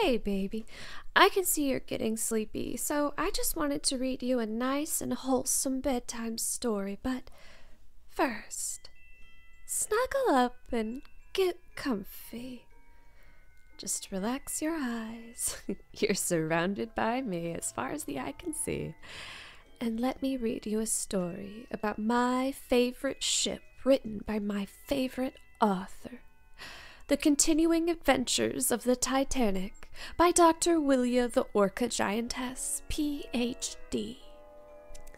Hey, baby. I can see you're getting sleepy, so I just wanted to read you a nice and wholesome bedtime story. But first, snuggle up and get comfy. Just relax your eyes. You're surrounded by me as far as the eye can see. And let me read you a story about my favorite ship written by my favorite author. The Continuing Adventures of the Titanic by Dr. Willia the Orca Giantess, Ph.D.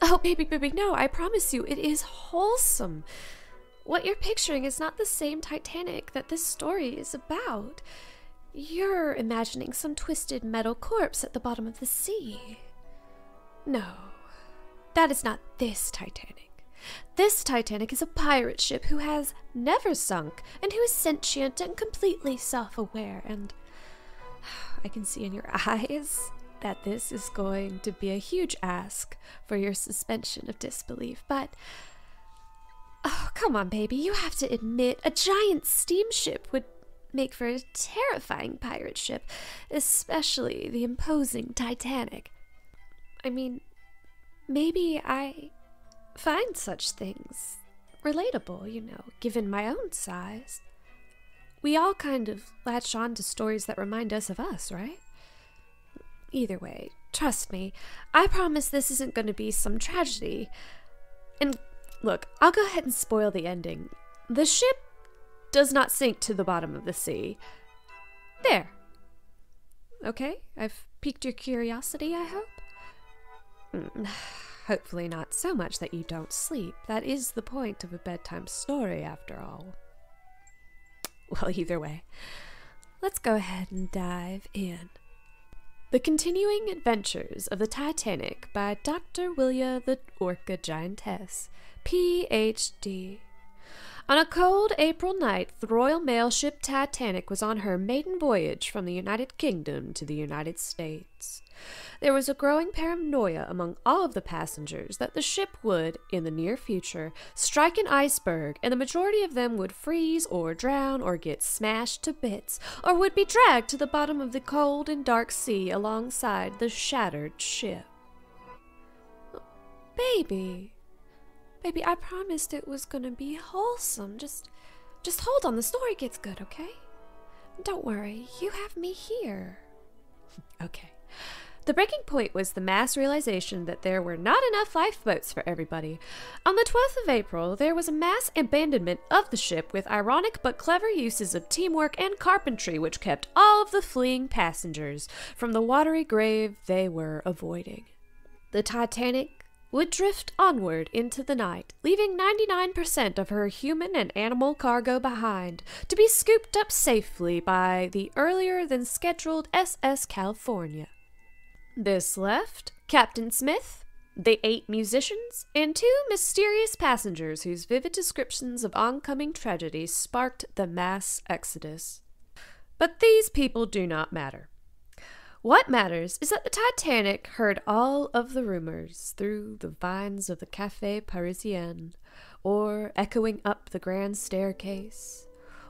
Oh, baby, no, I promise you, it is wholesome. What you're picturing is not the same Titanic that this story is about. You're imagining some twisted metal corpse at the bottom of the sea. No, that is not this Titanic. This Titanic is a pirate ship who has never sunk and who is sentient and completely self-aware, and I can see in your eyes that this is going to be a huge ask for your suspension of disbelief, but oh, come on, baby, you have to admit a giant steamship would make for a terrifying pirate ship, especially the imposing Titanic. I mean, maybe I find such things relatable, given my own size. We all kind of latch on to stories that remind us of us, right? Either way, trust me, I promise this isn't going to be some tragedy. And look, I'll go ahead and spoil the ending. The ship does not sink to the bottom of the sea. There. Okay, I've piqued your curiosity, I hope? Hopefully not so much that you don't sleep. That is the point of a bedtime story, after all. Well, either way, let's go ahead and dive in. The Continuing Adventures of the Titanic by Dr. Willia the Orca Giantess, Ph.D. On a cold April night, the Royal Mail ship Titanic was on her maiden voyage from the United Kingdom to the United States. There was a growing paranoia among all of the passengers that the ship would, in the near future, strike an iceberg, and the majority of them would freeze or drown or get smashed to bits, or would be dragged to the bottom of the cold and dark sea alongside the shattered ship. Baby, I promised it was gonna be wholesome. Just hold on, the story gets good, okay? Don't worry, you have me here. Okay. The breaking point was the mass realization that there were not enough lifeboats for everybody. On the 12th of April, there was a mass abandonment of the ship with ironic but clever uses of teamwork and carpentry which kept all of the fleeing passengers from the watery grave they were avoiding. The Titanic would drift onward into the night, leaving 99% of her human and animal cargo behind, to be scooped up safely by the earlier-than-scheduled SS California. This left Captain Smith, the 8 musicians, and 2 mysterious passengers whose vivid descriptions of oncoming tragedy sparked the mass exodus. But these people do not matter. What matters is that the Titanic heard all of the rumors through the vines of the Café Parisien, or echoing up the grand staircase,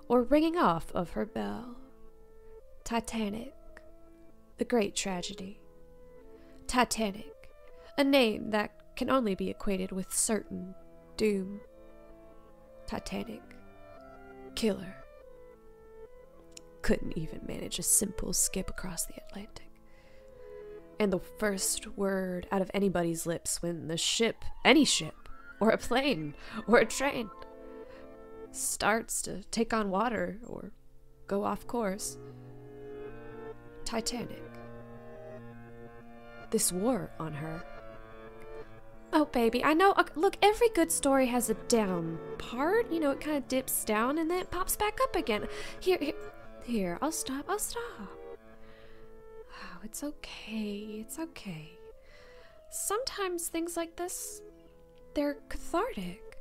or ringing off of her bell. Titanic, the great tragedy. Titanic, a name that can only be equated with certain doom. Titanic, killer. Couldn't even manage a simple skip across the Atlantic. And the first word out of anybody's lips when the ship, any ship, or a plane, or a train, starts to take on water or go off course. Titanic. This war on her. Oh, baby, I know. Look, every good story has a down part. It kind of dips down and then it pops back up again. Here, I'll stop. Oh, it's okay. Sometimes things like this, they're cathartic.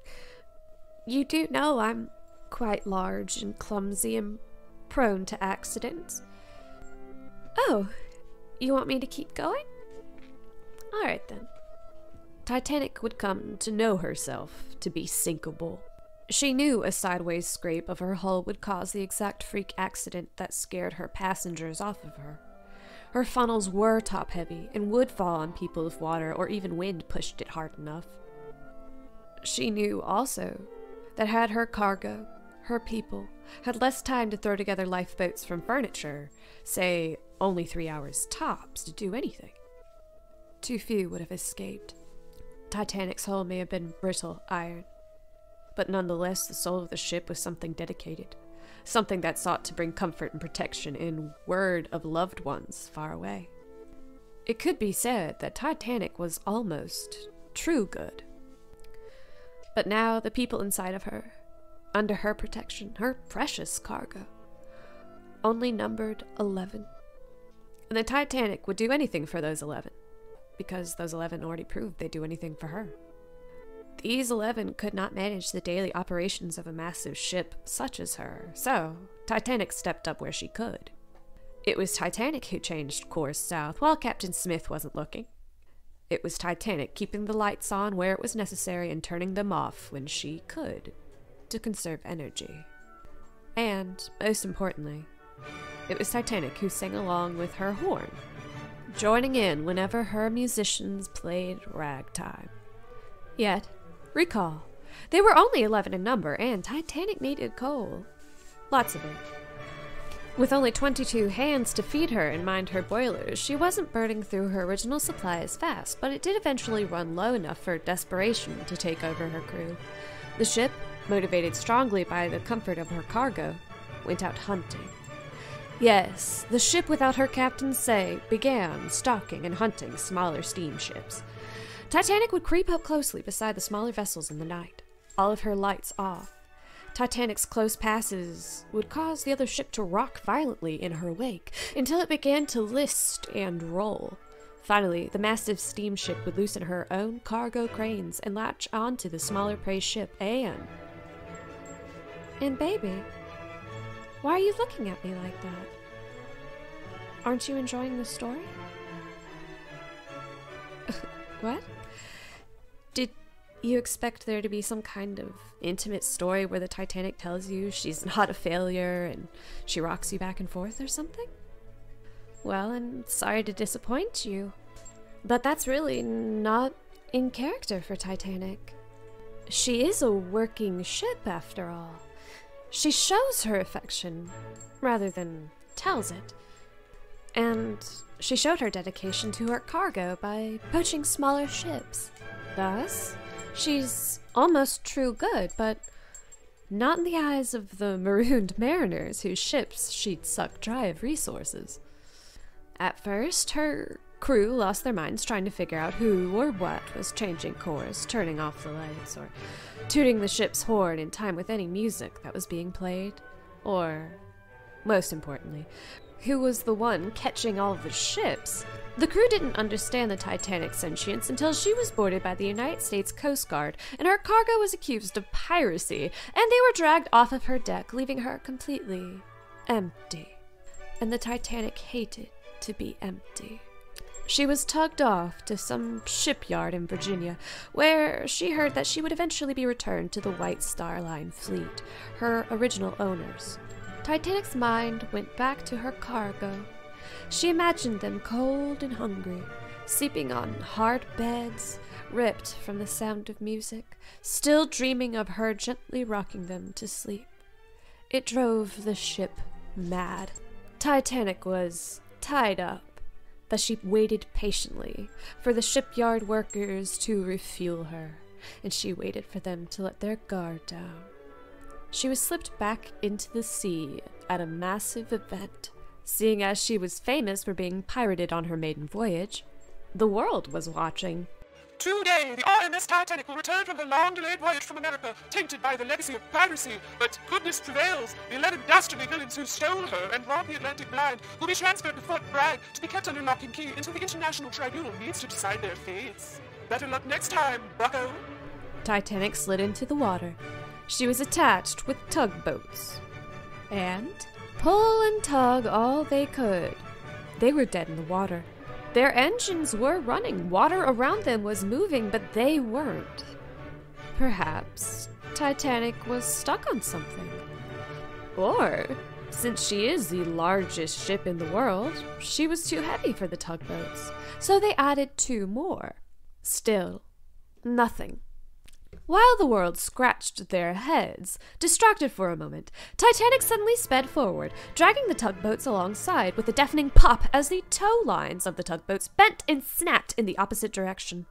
You do know I'm quite large and clumsy and prone to accidents. Oh, you want me to keep going? Alright then. Titanic would come to know herself to be sinkable. She knew a sideways scrape of her hull would cause the exact freak accident that scared her passengers off of her. Her funnels were top-heavy and would fall on people if water or even wind pushed it hard enough. She knew also that had her cargo, her people, had less time to throw together lifeboats from furniture, say only 3 hours tops to do anything, too few would have escaped. Titanic's hull may have been brittle iron, but nonetheless the soul of the ship was something dedicated, something that sought to bring comfort and protection in word of loved ones far away. It could be said that Titanic was almost true good. But now the people inside of her, under her protection, her precious cargo, only numbered 11. And the Titanic would do anything for those 11, because those 11 already proved they'd do anything for her. These 11 could not manage the daily operations of a massive ship such as her, so Titanic stepped up where she could. It was Titanic who changed course south while Captain Smith wasn't looking. It was Titanic keeping the lights on where it was necessary and turning them off when she could, to conserve energy. And, most importantly, it was Titanic who sang along with her horn, joining in whenever her musicians played ragtime. Yet, recall, they were only 11 in number, and Titanic needed coal. Lots of it. With only 22 hands to feed her and mind her boilers, she wasn't burning through her original supply as fast, but it did eventually run low enough for desperation to take over her crew. The ship, motivated strongly by the comfort of her cargo, went out hunting. Yes, the ship without her captain's say began stalking and hunting smaller steamships. Titanic would creep up closely beside the smaller vessels in the night, all of her lights off. Titanic's close passes would cause the other ship to rock violently in her wake, until it began to list and roll. Finally, the massive steamship would loosen her own cargo cranes and latch onto the smaller prey ship, and baby, why are you looking at me like that? Aren't you enjoying the story? What? Did you expect there to be some kind of intimate story where the Titanic tells you she's not a failure and she rocks you back and forth or something? Well, I'm sorry to disappoint you, but that's really not in character for Titanic. She is a working ship, after all. She shows her affection, rather than tells it. And she showed her dedication to her cargo by poaching smaller ships. Thus, she's almost true good, but not in the eyes of the marooned mariners whose ships she'd sucked dry of resources. At first, her crew lost their minds trying to figure out who or what was changing course, turning off the lights, or tooting the ship's horn in time with any music that was being played, or, most importantly, who was the one catching all of the ships. The crew didn't understand the Titanic's sentience until she was boarded by the United States Coast Guard, and her cargo was accused of piracy, and they were dragged off of her deck, leaving her completely empty. And the Titanic hated to be empty. She was tugged off to some shipyard in Virginia, where she heard that she would eventually be returned to the White Star Line fleet, her original owners. Titanic's mind went back to her cargo. She imagined them cold and hungry, sleeping on hard beds, ripped from the sound of music, still dreaming of her gently rocking them to sleep. It drove the ship mad. Titanic was tied up, that she waited patiently for the shipyard workers to refuel her, and she waited for them to let their guard down. She was slipped back into the sea at a massive event, seeing as she was famous for being pirated on her maiden voyage. The world was watching. Today, the RMS Titanic will return from her long-delayed voyage from America, tainted by the legacy of piracy, but goodness prevails. The 11 dastardly villains who stole her and robbed the Atlantic blind will be transferred to Fort Bragg to be kept under lock and key until the International Tribunal needs to decide their fates. Better luck next time, bucko. Titanic slid into the water. She was attached with tugboats, and pull and tug all they could. They were dead in the water. Their engines were running, water around them was moving, but they weren't. Perhaps Titanic was stuck on something. Or Since she is the largest ship in the world, she was too heavy for the tugboats, so they added 2 more. Still, nothing. While the world scratched their heads, distracted for a moment, Titanic suddenly sped forward, dragging the tugboats alongside with a deafening pop as the tow lines of the tugboats bent and snapped in the opposite direction.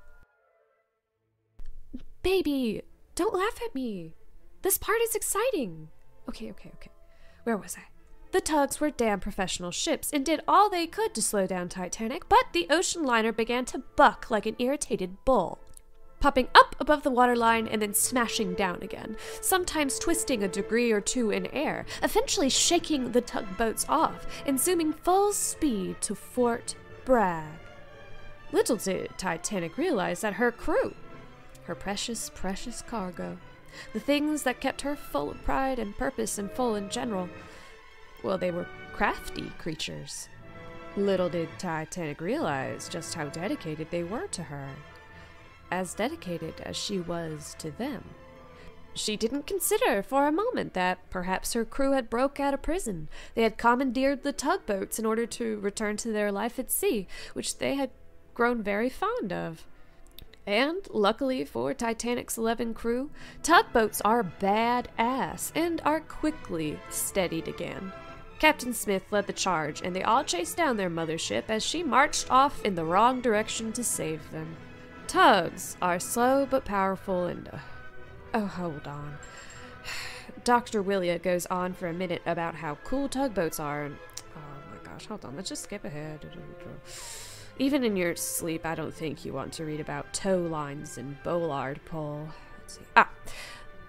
Baby, don't laugh at me. This part is exciting. Okay. Where was I? The tugs were damn professional ships and did all they could to slow down Titanic, but the ocean liner began to buck like an irritated bull, popping up above the waterline and then smashing down again, sometimes twisting a degree or 2 in air, eventually shaking the tugboats off and zooming full speed to Fort Bragg. Little did Titanic realize that her crew, her precious, precious cargo, the things that kept her full of pride and purpose and full in general, well, they were crafty creatures. Little did Titanic realize just how dedicated they were to her. As dedicated as she was to them. She didn't consider for a moment that perhaps her crew had broke out of prison. They had commandeered the tugboats in order to return to their life at sea, which they had grown very fond of. And, luckily for Titanic's 11 crew, tugboats are badass and are quickly steadied again. Captain Smith led the charge, and they all chased down their mothership as she marched off in the wrong direction to save them. Tugs are slow but powerful and... oh, hold on. Dr. Willia goes on for a minute about how cool tugboats are, and... oh my gosh, hold on, let's just skip ahead. Even in your sleep, I don't think you want to read about tow lines and bollard pull. Let's see.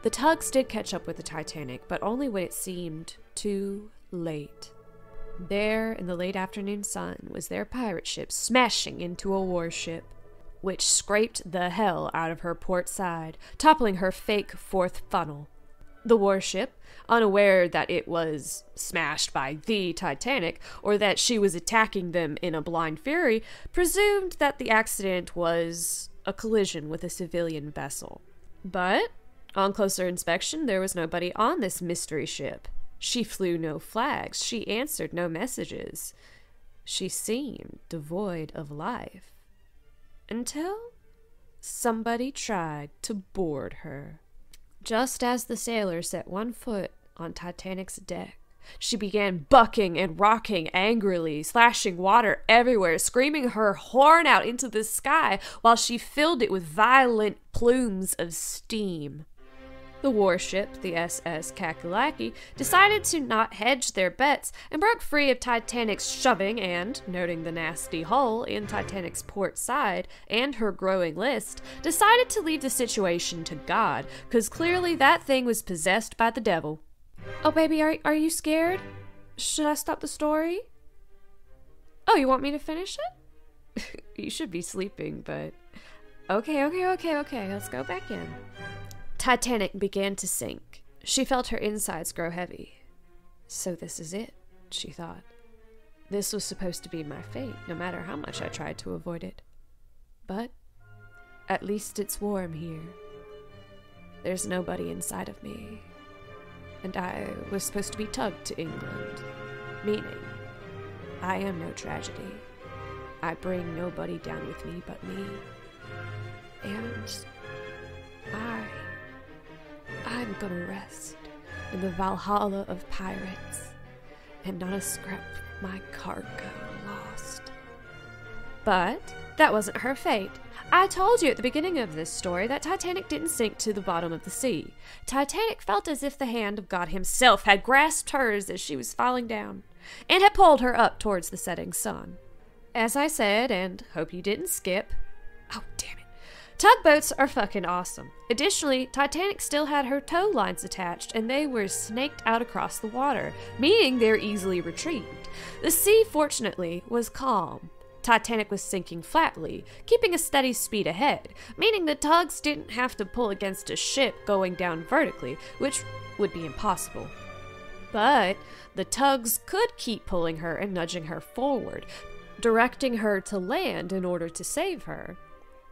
The tugs did catch up with the Titanic, but only when it seemed too late. There, in the late afternoon sun, was their pirate ship smashing into a warship, which scraped the hell out of her port side, toppling her fake 4th funnel. The warship, unaware that it was smashed by the Titanic, or that she was attacking them in a blind fury, presumed that the accident was a collision with a civilian vessel. But, on closer inspection, there was nobody on this mystery ship. She flew no flags. She answered no messages. She seemed devoid of life. Until somebody tried to board her. Just as the sailor set one foot on Titanic's deck, she began bucking and rocking angrily, slashing water everywhere, screaming her horn out into the sky while she filled it with violent plumes of steam. The warship, the SS Kakalaki, decided to not hedge their bets and broke free of Titanic's shoving and, noting the nasty hole in Titanic's port side and her growing list, decided to leave the situation to God, because clearly that thing was possessed by the devil. Oh, baby, are you scared? Should I stop the story? Oh, you want me to finish it? You should be sleeping, but... Okay, let's go back in. Titanic began to sink. She felt her insides grow heavy. So this is it, she thought. This was supposed to be my fate, no matter how much I tried to avoid it. But at least it's warm here. There's nobody inside of me. And I was supposed to be tugged to England, meaning I am no tragedy. I bring nobody down with me but me. And I'm gonna rest in the Valhalla of pirates, and not a scrap of my cargo lost. But that wasn't her fate. I told you at the beginning of this story that Titanic didn't sink to the bottom of the sea. Titanic felt as if the hand of God himself had grasped hers as she was falling down, and had pulled her up towards the setting sun. As I said, and hope you didn't skip... Oh, damn it. Tugboats are fucking awesome. Additionally, Titanic still had her tow lines attached, and they were snaked out across the water, meaning they're easily retrieved. The sea, fortunately, was calm. Titanic was sinking flatly, keeping a steady speed ahead, meaning the tugs didn't have to pull against a ship going down vertically, which would be impossible. But the tugs could keep pulling her and nudging her forward, directing her to land in order to save her.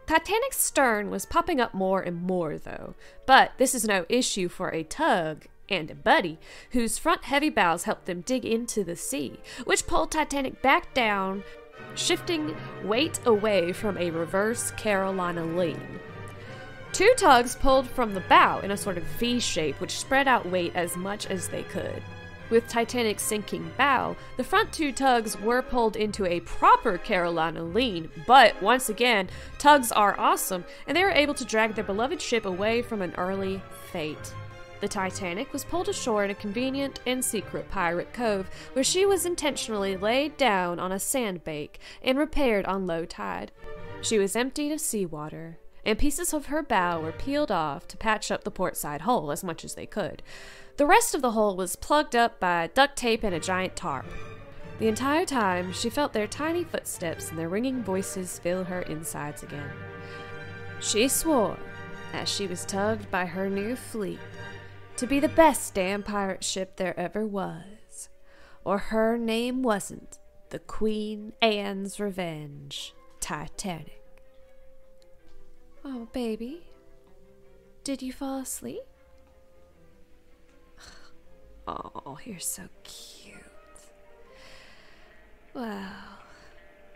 Titanic's stern was popping up more and more, though, but this is no issue for a tug and a buddy, whose front heavy bows helped them dig into the sea, which pulled Titanic back down, shifting weight away from a reverse Carolina lean. 2 tugs pulled from the bow in a sort of V shape, which spread out weight as much as they could. With Titanic's sinking bow, the front 2 tugs were pulled into a proper Carolina lean, but once again, tugs are awesome, and they were able to drag their beloved ship away from an early fate. The Titanic was pulled ashore in a convenient and secret pirate cove, where she was intentionally laid down on a sandbank and repaired on low tide. She was emptied of seawater, and pieces of her bow were peeled off to patch up the portside hole as much as they could. The rest of the hole was plugged up by duct tape and a giant tarp. The entire time, she felt their tiny footsteps and their ringing voices fill her insides again. She swore, as she was tugged by her new fleet, to be the best damn pirate ship there ever was, or her name wasn't the Queen Anne's Revenge Titanic. Oh, baby, did you fall asleep? Oh, you're so cute. Well,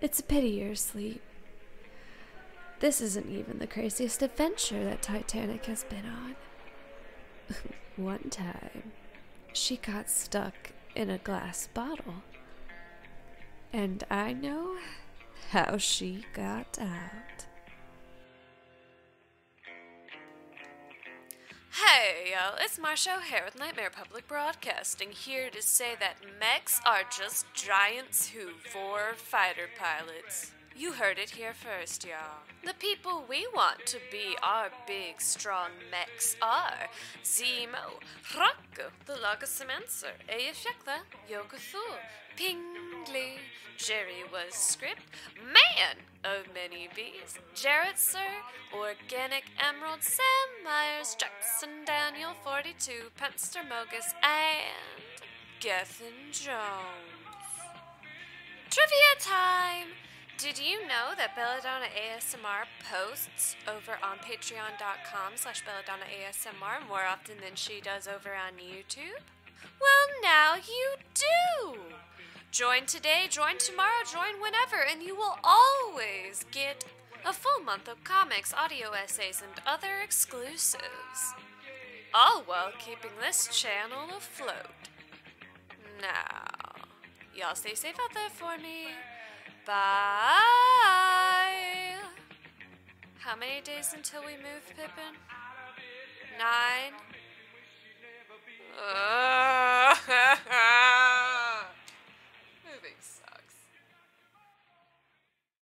it's a pity you're asleep. This isn't even the craziest adventure that Titanic has been on. One time, she got stuck in a glass bottle. And I know how she got out. Hey, y'all, it's Marsha O'Hare with Nightmare Public Broadcasting, here to say that mechs are just giants who Vore fighter pilots. You heard it here first, y'all. The people we want to be our big, strong mechs are Zemo, Rocco, the Logosimancer, Eyefekla, Yogathul, Pingli, Jerry was Script, Man of Many Bees, Jarrett Sir, Organic Emerald, Sam Myers, Jackson Daniel 42, Penster Mogus, and Gethin Jones. Trivia time! Did you know that Belladonna ASMR posts over on patreon.com/BelladonnaASMR more often than she does over on YouTube? Well, now you do! Join today, join tomorrow, join whenever, and you will always get a full month of comics, audio essays, and other exclusives. All while keeping this channel afloat. Now, y'all stay safe out there for me. Bye! How many days until we move, Pippin? 9?